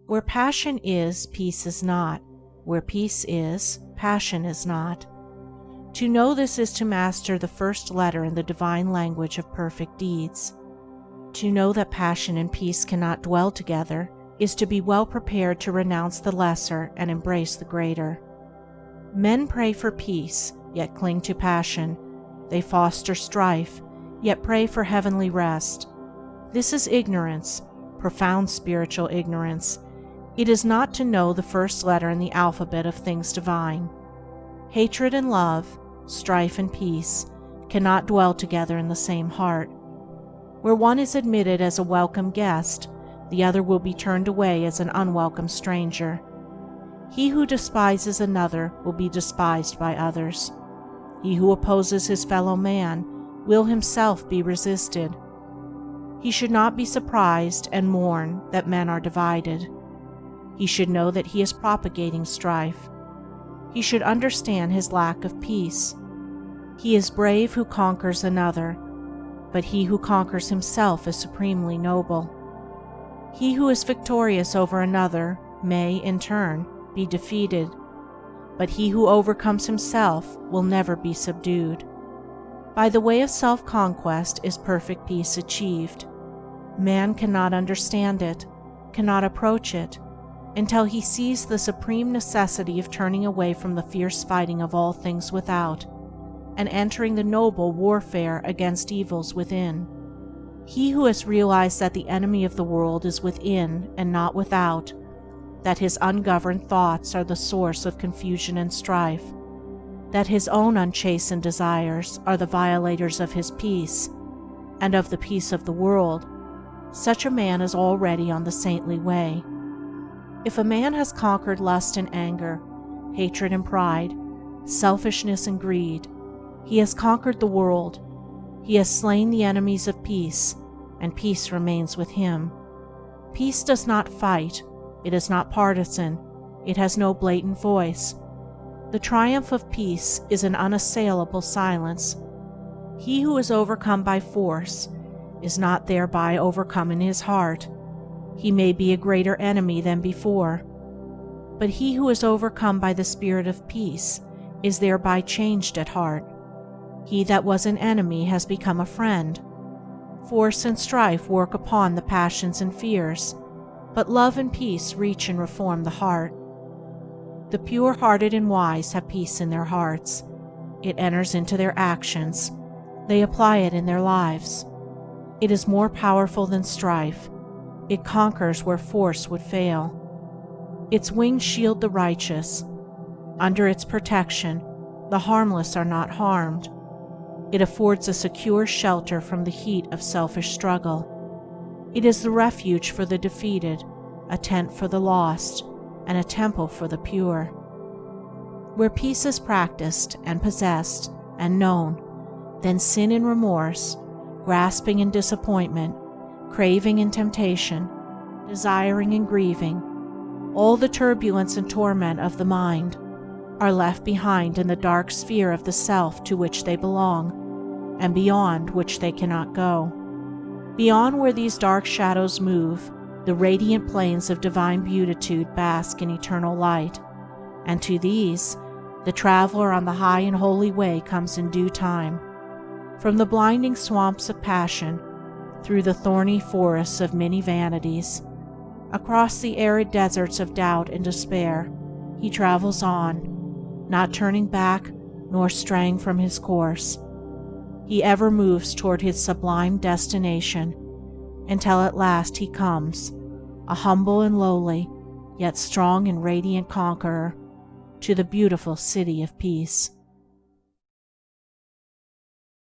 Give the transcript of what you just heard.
Where passion is, peace is not. Where peace is, passion is not. To know this is to master the first letter in the divine language of perfect deeds. To know that passion and peace cannot dwell together is to be well prepared to renounce the lesser and embrace the greater. Men pray for peace, yet cling to passion. They foster strife, yet pray for heavenly rest. This is ignorance, profound spiritual ignorance. It is not to know the first letter in the alphabet of things divine. Hatred and love, strife and peace, cannot dwell together in the same heart. Where one is admitted as a welcome guest, the other will be turned away as an unwelcome stranger. He who despises another will be despised by others. He who opposes his fellow man will himself be resisted. He should not be surprised and mourn that men are divided. He should know that he is propagating strife. He should understand his lack of peace. He is brave who conquers another, but he who conquers himself is supremely noble. He who is victorious over another may, in turn, be defeated, but he who overcomes himself will never be subdued. By the way of self-conquest is perfect peace achieved. Man cannot understand it, cannot approach it, until he sees the supreme necessity of turning away from the fierce fighting of all things without, and entering the noble warfare against evils within. He who has realized that the enemy of the world is within and not without, that his ungoverned thoughts are the source of confusion and strife, that his own unchastened desires are the violators of his peace, and of the peace of the world, such a man is already on the saintly way. If a man has conquered lust and anger, hatred and pride, selfishness and greed, he has conquered the world. He has slain the enemies of peace, and peace remains with him. Peace does not fight, it is not partisan, it has no blatant voice. The triumph of peace is an unassailable silence. He who is overcome by force is not thereby overcome in his heart. He may be a greater enemy than before, but he who is overcome by the spirit of peace is thereby changed at heart. He that was an enemy has become a friend. Force and strife work upon the passions and fears, but love and peace reach and reform the heart. The pure-hearted and wise have peace in their hearts. It enters into their actions. They apply it in their lives. It is more powerful than strife. It conquers where force would fail. Its wings shield the righteous. Under its protection, the harmless are not harmed. It affords a secure shelter from the heat of selfish struggle. It is the refuge for the defeated, a tent for the lost, and a temple for the pure. Where peace is practiced and possessed and known, then sin and remorse, grasping and disappointment, craving and temptation, desiring and grieving, all the turbulence and torment of the mind, are left behind in the dark sphere of the self to which they belong, and beyond which they cannot go. Beyond where these dark shadows move, the radiant plains of divine beatitude bask in eternal light, and to these, the traveler on the high and holy way comes in due time. From the blinding swamps of passion, through the thorny forests of many vanities, across the arid deserts of doubt and despair, he travels on, not turning back nor straying from his course. He ever moves toward his sublime destination, until at last he comes, a humble and lowly, yet strong and radiant conqueror, to the beautiful city of peace.